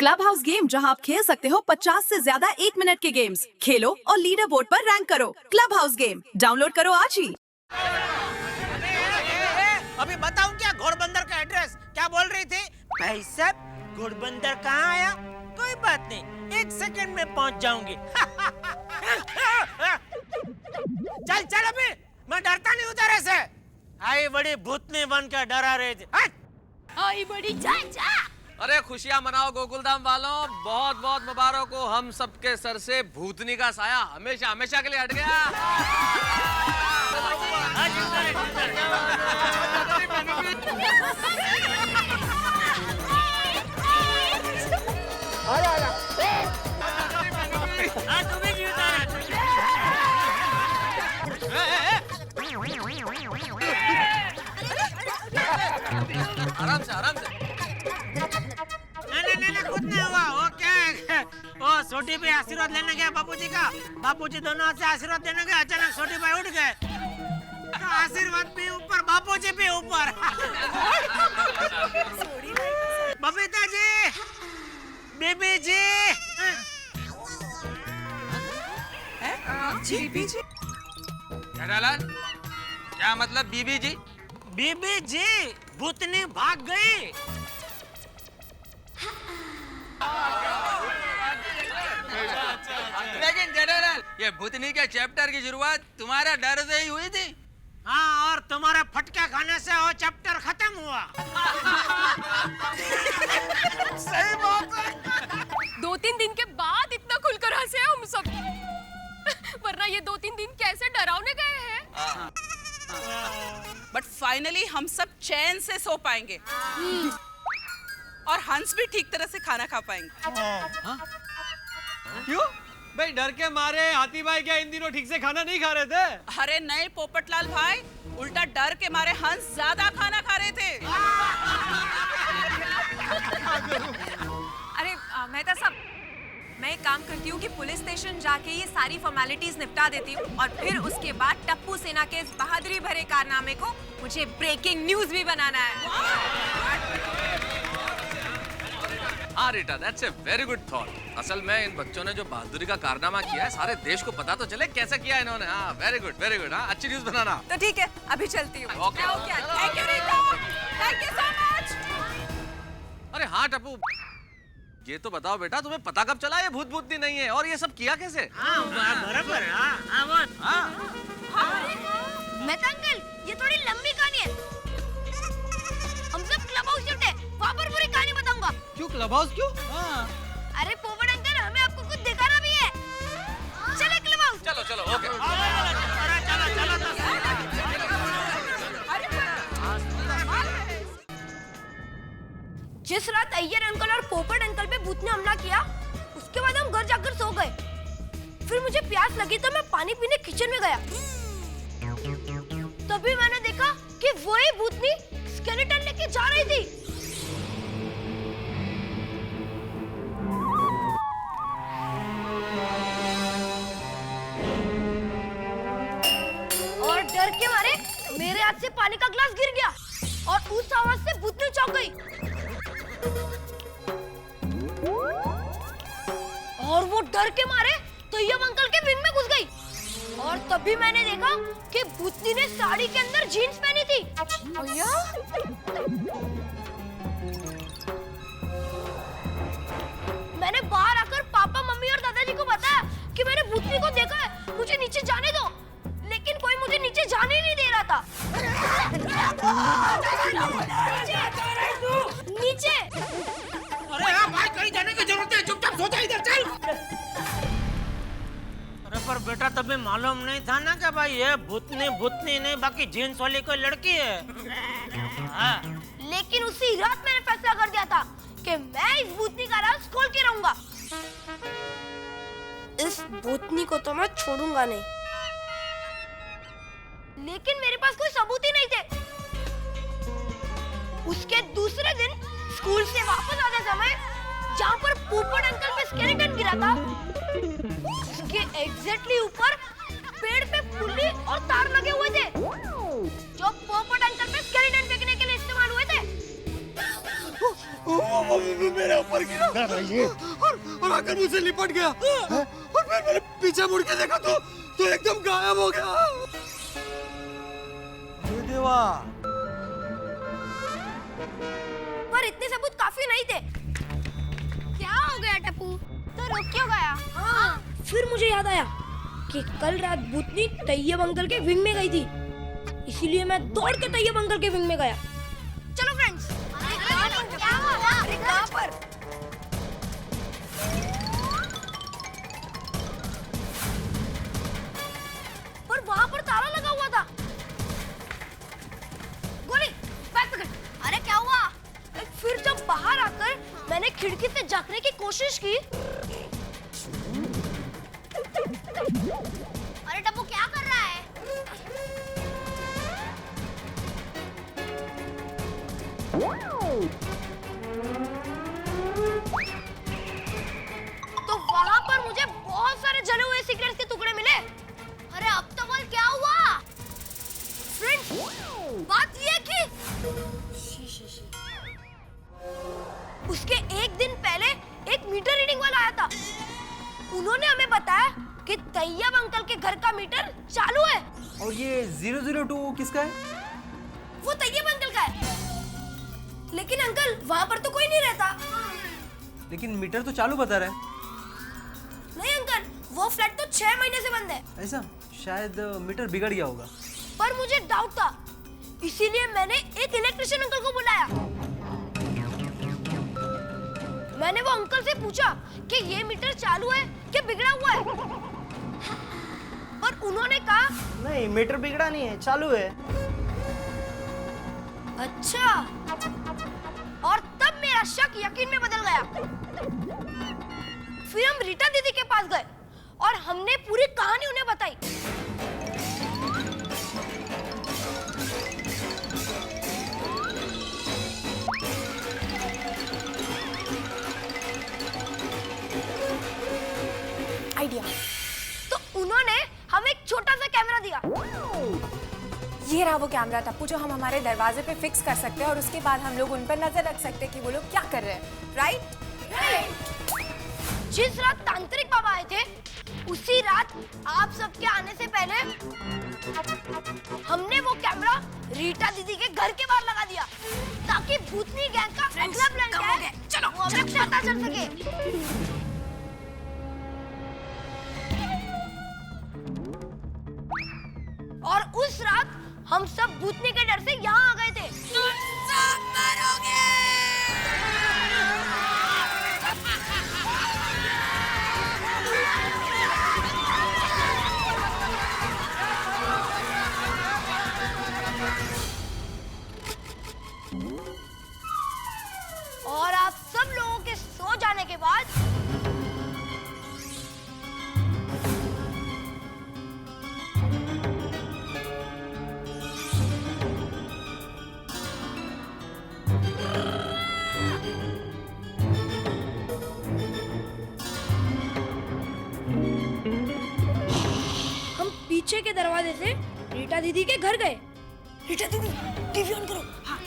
Club house game, जहां आप खेल सकते हो 50 से ज्यादा 1 मिनट के गेम्स। खेलो और लीडर बोर्ड पर रैंक करो। क्लब हाउस गेम डाउनलोड करो आज ही। अभी बताऊं क्या घोड़बंदर का एड्रेस? क्या बोल रही थी? भाई साहब, घोड़बंदर कहाँ आया? कोई बात नहीं, 1 सेकंड में पहुंच जाऊंगी। चल चल, अभी मैं डरता नहीं हूँ तेरे से। आई बड़ी भूतनी बन के डरा रही थी। आई बड़ी चाचा। अरे खुशियां मनाओ गोकुलधाम वालों, बहुत बहुत मुबारक हो। हम सबके सर से भूतनी का साया हमेशा हमेशा के लिए हट गया। आराम से आराम से। नहीं कुछ नहीं हुआ। वो क्या है, वो छोटी पे आशीर्वाद लेने गया बापूजी का। बापूजी दोनों हाथ से आशीर्वाद देने गए, अचानक छोटी भाई उठ गए। तो आशीर्वाद भी ऊपर, बापूजी भी ऊपर। बबीता जी, बीबी जी। बीबी जी? जेठालाल, क्या मतलब बीबी जी? बीबी जी, भूतनी भाग गई। लेकिन जेठालाल, ये भूतनी के चैप्टर की शुरुआत तुम्हारे डर से ही हुई थी। हाँ, और तुम्हारे फटके खाने से वो चैप्टर खत्म हुआ। सही बात है। 2-3 दिन के बाद इतना खुलकर हंसे हम सब। वरना ये 2-3 दिन कैसे डरावने गए हैं। बट फाइनली हम सब चैन से सो पाएंगे और हंस भी ठीक तरह से खाना खा पाएंगे। क्यों भाई? डर के मारे हाथी भाई क्या इन दिनों ठीक से खाना नहीं खा रहे थे? अरे नहीं पोपटलाल भाई, उल्टा डर के मारे हंस ज्यादा खाना खा रहे थे। अरे मेहता साहब, मैं एक काम करती हूँ कि पुलिस स्टेशन जाके ये सारी फॉर्मेलिटीज निपटा देती हूँ और फिर उसके बाद टप्पू सेना के इस बहादुरी भरे कारनामे को मुझे ब्रेकिंग न्यूज भी बनाना है। हाँ Rita, that's a very good thought. असल में इन बच्चों ने जो बहादुरी का कारनामा किया है, सारे देश को पता तो चले कैसे किया इन्होंने। हाँ, वेरी गुड। हाँ, अच्छी न्यूज बनाना। तो ठीक है, अभी चलती हूँ। Okay. Thank you Rita, thank you so much. अरे हाँ टप्पू, ये तो बताओ बेटा, तुम्हें पता कब चला ये भूत भूतनी नहीं है और ये सब किया कैसे? हाँ, बराबर। हाँ। मेहता अंकल, ये थोड़ी लंबी कहानी है। हम सब क्लब हाउस शिफ्ट है, वहाँ पर पूरी कहानी बताऊंगा। क्यों क्लब हाउस क्यों? अरे पोपट अंकल, हमें आपको कुछ दिखाना भी है। चले क्लब हाउस। चलो ओके। जिस रात अय्यर अंकल और पोपट अंकल पे भूत ने हमला किया, उसके बाद हम घर जाकर सो गए। फिर मुझे प्यास लगी तो मैं पानी पीने किचन में गया। तभी मैंने देखा कि वही भूतनी स्केलेटन लेके जा रही थी। और डर के मारे मेरे हाथ से पानी का ग्लास गिर गया और उस आवाज से भूतनी चौंक गई और वो डर के मारे तैयब अंकल के विंग में घुस गई। और तभी मैंने देखा कि भूतनी ने साड़ी के अंदर जीन्स पहनी थी। भैया, मैंने बाहर आकर पापा, मम्मी और दादाजी को बताया कि मैंने भूतनी को देखा है, मुझे नीचे जाने दो। लेकिन कोई मुझे नीचे जाने नहीं दे रहा था। नीचे। अरे हाँ भाई, कहीं जाने की जरूरत नहीं, चुपचाप सो जा, इधर चल। अरे पर बेटा, तभी मालूम नहीं था ना कि भाई ये भूतनी नहीं, बाकी जीन्स वाली कोई लड़की है। हाँ। लेकिन उसी रात मैंने फैसला कर दिया था कि मैं इस भूतनी का राज खोल के रहूंगा। इस भूतनी को तो मैं छोड़ूंगा नहीं। लेकिन मेरे पास कोई सबूत ही नहीं थे। उसके दूसरे दिन स्कूल से वापस आते समय जहाँ पर पोपट अंकल पे स्केलेटन गिरा था, उसके एग्जैक्टली ऊपर पेड़ पे पुल्ली और तार लगे हुए थे जो पोपट अंकल पे स्केलेटन फेंकने के लिए इस्तेमाल हुए थे। वो मेरे ऊपर गिरा और आकर मुझसे लिपट गया और फिर मैंने पीछे मुड़ के देखा तो एकदम गायब हो गया। अरे देवा, पर इतने सबूत काफी नहीं थे। क्या हो गया टप्पू? तो रुक क्यों गया? हाँ, फिर मुझे याद आया कि कल रात भूतनी तैयब अंकल के विंग में गई थी, इसीलिए मैं दौड़ के तैयब अंकल के विंग में गया। चलो फ्रेंड्स। क्या हुआ? अरे कहाँ पर? पर वहाँ पर ताला लगा हुआ था। गोली, बैग पकड़। अरे क्या हुआ? फिर जब बाहर आकर मैंने खिड़की से झांकने की कोशिश की। अरे टप्पू क्या कर रहा है? तो वहाँ पर मुझे बहुत सारे जले हुए सिगरेट के टुकड़े मिले। अरे अब तो बोल क्या हुआ? फ्रेंड्स, बात ये कि उसके एक दिन पहले एक मीटर रीडिंग वाला आया था। उन्होंने हमें बताया कि तैयब अंकल के घर का मीटर चालू है। और ये 002 किसका है? वो तैयब अंकल का है। लेकिन अंकल वहाँ पर तो कोई नहीं रहता। लेकिन मीटर तो चालू बता रहा है। नहीं अंकल, वो फ्लैट तो 6 महीने से बंद है। ऐसा? शायद मीटर बिगड़ गया होगा। पर मुझे डाउट था, इसीलिए मैंने एक इलेक्ट्रिशियन अंकल को बुलाया। मैंने वो अंकल से पूछा कि ये मीटर चालू है कि बिगड़ा हुआ है, पर उन्होंने कहा नहीं, मीटर बिगड़ा नहीं है, चालू है। अच्छा, और तब मेरा शक यकीन में बदल गया। फिर हम रीटा दीदी के पास गए और हमने पूरी कहानी उन्हें बताई। आइडिया। तो उन्होंने हमें एक छोटा सा कैमरा दिया। ये रहा वो कैमरा टप्पू जो हम हमारे दरवाजे पे फिक्स कर सकते हैं और उसके बाद हम लोग उन पर नजर रख सकते हैं कि वो लोग क्या कर रहे हैं, राइट? जिस रात तांत्रिक बाबा आए थे, उसी रात आप सबके आने से पहले हमने वो कैमरा रीटा दीदी के घर के बाहर लगा दिया, ताकि भूतनी गैंग का अगला प्लान क्या है, चलो वो हमें पता चल सके। और उस रात हम सब भूतनी के डर से यहाँ आ गए थे। और आप सब लोगों के सो जाने के बाद हम पीछे के दरवाजे से रीटा दीदी के घर गए। रीटा दीदी, टीवी ऑन करो। हाँ।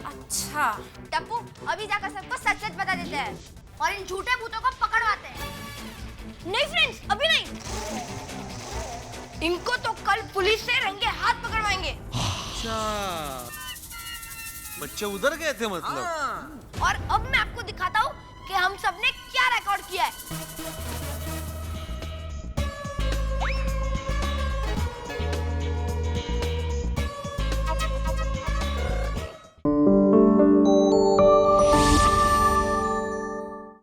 अच्छा टप्पू, अभी जाकर सबको सच सच बता देते हैं और इन झूठे भूतों को पकड़वाते हैं। नहीं फ्रेंड्स, अभी नहीं। इनको तो कल पुलिस से रंगे हाथ पकड़वाएंगे। अच्छा, बच्चे उधर गए थे मतलब? और अब मैं आपको दिखाता हूँ